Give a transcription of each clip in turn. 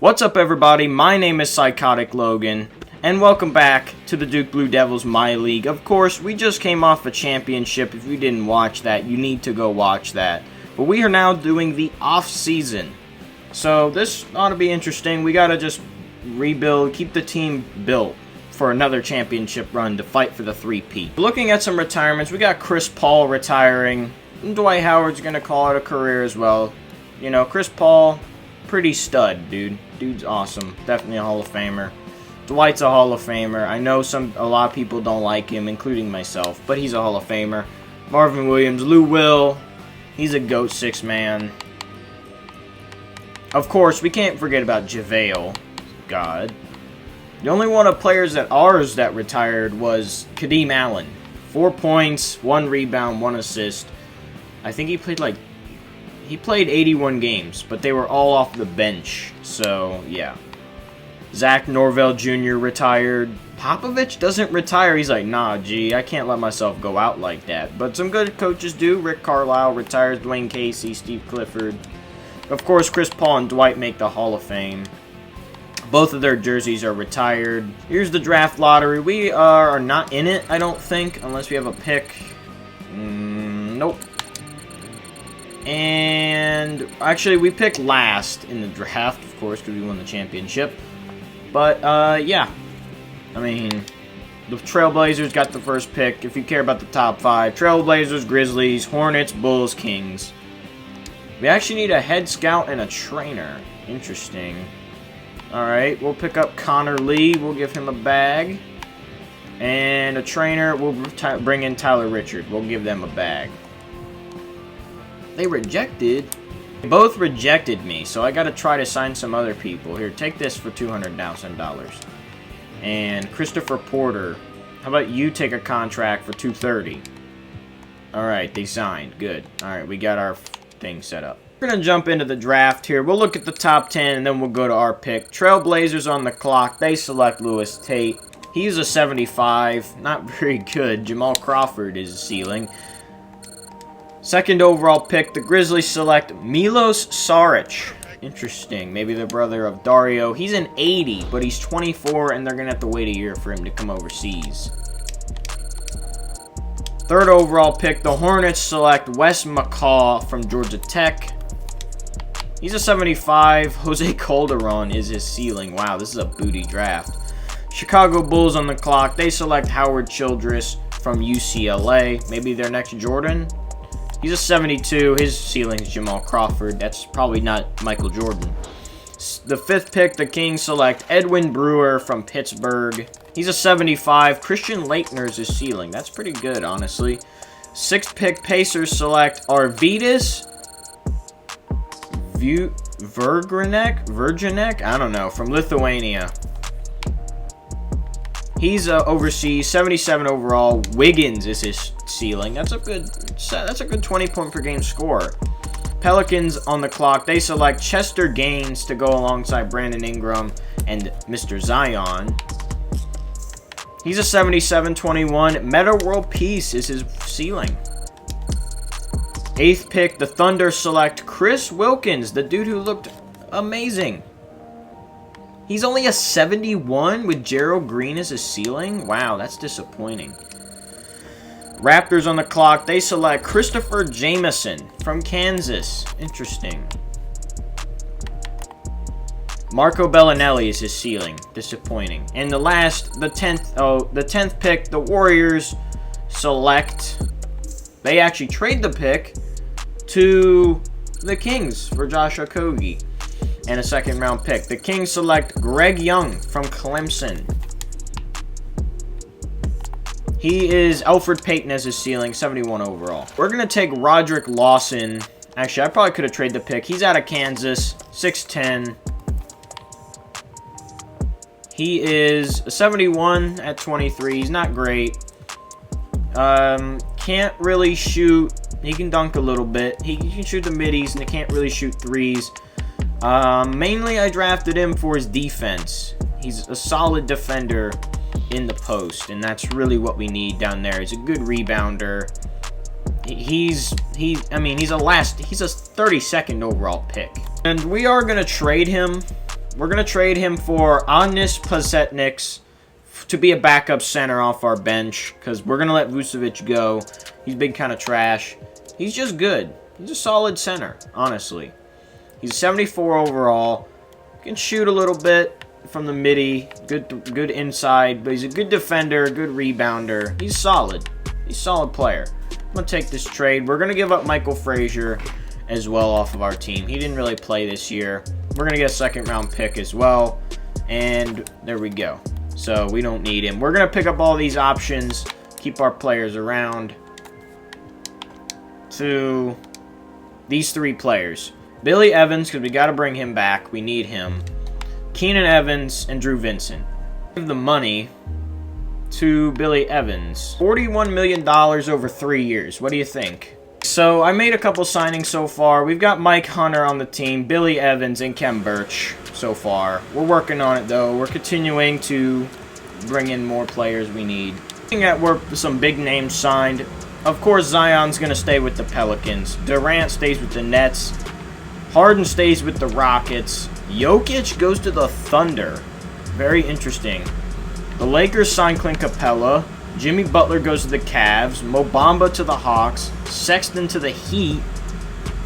What's up, everybody? My name is Psychotic Logan, and welcome back to the Duke Blue Devils MyLeague. Of course, we just came off a championship. If you didn't watch that, you need to go watch that. But we are now doing the off-season. So this ought to be interesting. We gotta just rebuild, keep the team built for another championship run to fight for the 3-peat. Looking at some retirements, we got Chris Paul retiring. And Dwight Howard's gonna call it a career as well. You know, Chris Paul, pretty stud, dude. Dude's awesome. Definitely a Hall of Famer. Dwight's a Hall of Famer. I know a lot of people don't like him, including myself, but he's a Hall of Famer. Marvin Williams, Lou Will, he's a GOAT 6-man. Of course, we can't forget about JaVale. God. The only one of players that retired was Kadeem Allen. 4 points, 1 rebound, 1 assist. I think he played 81 games, but they were all off the bench. So, yeah. Zach Norvell Jr. retired. Popovich doesn't retire. He's like, nah, G, I can't let myself go out like that. But some good coaches do. Rick Carlisle retires. Dwayne Casey, Steve Clifford. Of course, Chris Paul and Dwight make the Hall of Fame. Both of their jerseys are retired. Here's the draft lottery. We are not in it, I don't think, unless we have a pick. Nope. And actually, we picked last in the draft, of course, because we won the championship. But, yeah. I mean, the Trailblazers got the first pick. If you care about the top 5, Trailblazers, Grizzlies, Hornets, Bulls, Kings. We actually need a head scout and a trainer. Interesting. Alright, we'll pick up Connor Lee. We'll give him a bag. And a trainer, we'll bring in Tyler Richard. We'll give them a bag. They rejected. They both rejected me, so I gotta try to sign some other people. Here, take this for $200,000. And Christopher Porter, how about you take a contract for $230,000? Alright, they signed. Good. Alright, we got our thing set up. We're gonna jump into the draft here. We'll look at the top 10, and then we'll go to our pick. Trailblazers on the clock. They select Lewis Tate. He's a 75. Not very good. Jamal Crawford is ceiling. Second overall pick, the Grizzlies select Milos Saric. Interesting. Maybe the brother of Dario. He's an 80, but he's 24, and they're going to have to wait a year for him to come overseas. Third overall pick, the Hornets select Wes McCaw from Georgia Tech. He's a 75. Jose Calderon is his ceiling. Wow, this is a booty draft. Chicago Bulls on the clock. They select Howard Childress from UCLA. Maybe their next Jordan. He's a 72. His ceiling is Jamal Crawford. That's probably not Michael Jordan. The 5th pick, the Kings select Edwin Brewer from Pittsburgh. He's a 75. Christian Laettner is his ceiling. That's pretty good, honestly. 6th pick, Pacers select ARVYDAS. VUGRINEC? I don't know. From Lithuania. He's overseas, 77 overall. Wiggins is his ceiling. That's a good 20-point per game score. Pelicans on the clock. They select Chester Gaines to go alongside Brandon Ingram and Mr. Zion. He's a 77-21. Meta World Peace is his ceiling. 8th pick, the Thunder select KRIS Wilkins, the dude who looked amazing. He's only a 71 with Gerald Green as his ceiling? Wow, that's disappointing. Raptors on the clock. They select Christopher Jameson from Kansas. Interesting. Marco Bellinelli is his ceiling. Disappointing. And the 10th pick, the Warriors select. They actually trade the pick to the Kings for Josh Okogie. And a 2nd-round pick. The Kings select Greg Young from Clemson. He is Elfrid Payton as his ceiling, 71 overall. We're going to take Roderick Lawson. Actually, I probably could have traded the pick. He's out of Kansas, 6'10". He is a 71 at 23. He's not great. Can't really shoot. He can dunk a little bit. He can shoot the middies, and he can't really shoot threes. Mainly I drafted him for his defense. He's a solid defender in the post, and that's really what we need down there. He's a good rebounder. He's a 32nd overall pick. And we are going to trade him we're going to trade him for Anis Pasetniks to be a backup center off our bench, because we're going to let Vucevic go. He's been kind of trash. He's just good. He's a solid center, honestly. He's 74 overall. Can shoot a little bit from the midi. Good inside, but he's a good defender, good rebounder. He's solid. He's a solid player. I'm going to take this trade. We're going to give up Michael Frazier as well off of our team. He didn't really play this year. We're going to get a second-round pick as well. And there we go. So we don't need him. We're going to pick up all these options, keep our players around to these three players. Billy Evans, because we got to bring him back. We need him. Keenan Evans and Drew Vincent. Give the money to Billy Evans. $41 million over 3 years. What do you think? So I made a couple signings so far. We've got Mike Hunter on the team, Billy Evans, and Kem Birch so far. We're working on it, though. We're continuing to bring in more players we need. Looking at where some big names signed. Of course, Zion's going to stay with the Pelicans. Durant stays with the Nets. Harden stays with the Rockets. Jokic goes to the Thunder. Very interesting. The Lakers sign Clint Capella. Jimmy Butler goes to the Cavs. Mo Bamba to the Hawks. Sexton to the Heat.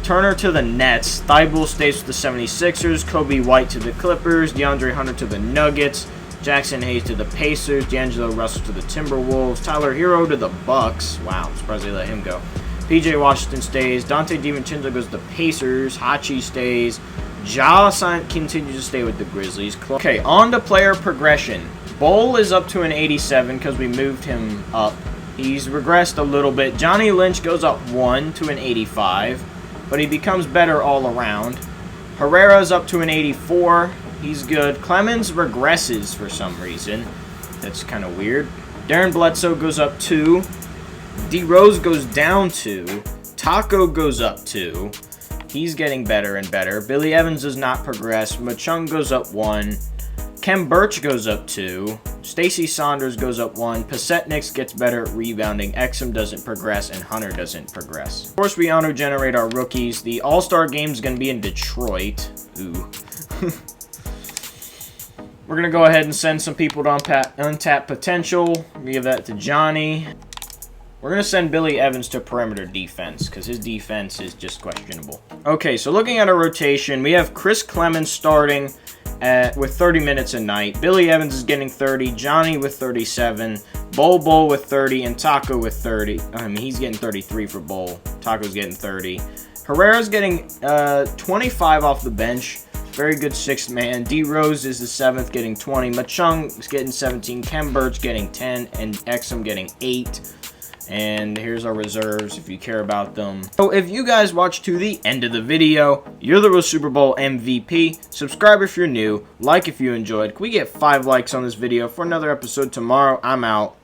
Turner to the Nets. Thibault stays with the 76ers. Kobe White to the Clippers. DeAndre Hunter to the Nuggets. Jackson Hayes to the Pacers. D'Angelo Russell to the Timberwolves. Tyler Hero to the Bucks. Wow, I'm surprised they let him go. PJ Washington stays. Dante DiVincenzo goes to the Pacers. Hachi stays. Ja continues to stay with the Grizzlies. Okay, on to player progression. Bol is up to an 87 because we moved him up. He's regressed a little bit. Johnny Lynch goes up 1 to an 85, but he becomes better all around. Herrera's up to an 84. He's good. Clemens regresses for some reason. That's kind of weird. Darren Bledsoe goes up 2. D Rose goes down 2. Taco goes up 2. He's getting better and better. Billy Evans does not progress. Machung goes up 1. Kem Birch goes up 2. Stacey Saunders goes up 1. Pasetniks gets better at rebounding. Exum doesn't progress, and Hunter doesn't progress. Of course, we auto-generate our rookies. The All-Star game is going to be in Detroit. Ooh. We're going to go ahead and send some people to Untapped Potential. Give that to Johnny. We're going to send Billy Evans to perimeter defense because his defense is just questionable. Okay, so looking at our rotation, we have Chris Clemens starting with 30 minutes a night. Billy Evans is getting 30. Johnny with 37. Bol with 30. And Taco with 30. I mean, he's getting 33 for Bol. Taco's getting 30. Herrera's getting 25 off the bench. Very good sixth man. D Rose is the 7th, getting 20. Machung is getting 17. Kem Birch getting 10. And Exum getting 8. And here's our reserves if you care about them. So if you guys watched to the end of the video, you're the real Super Bowl MVP. Subscribe if you're new. Like if you enjoyed. Can we get 5 likes on this video for another episode tomorrow? I'm out.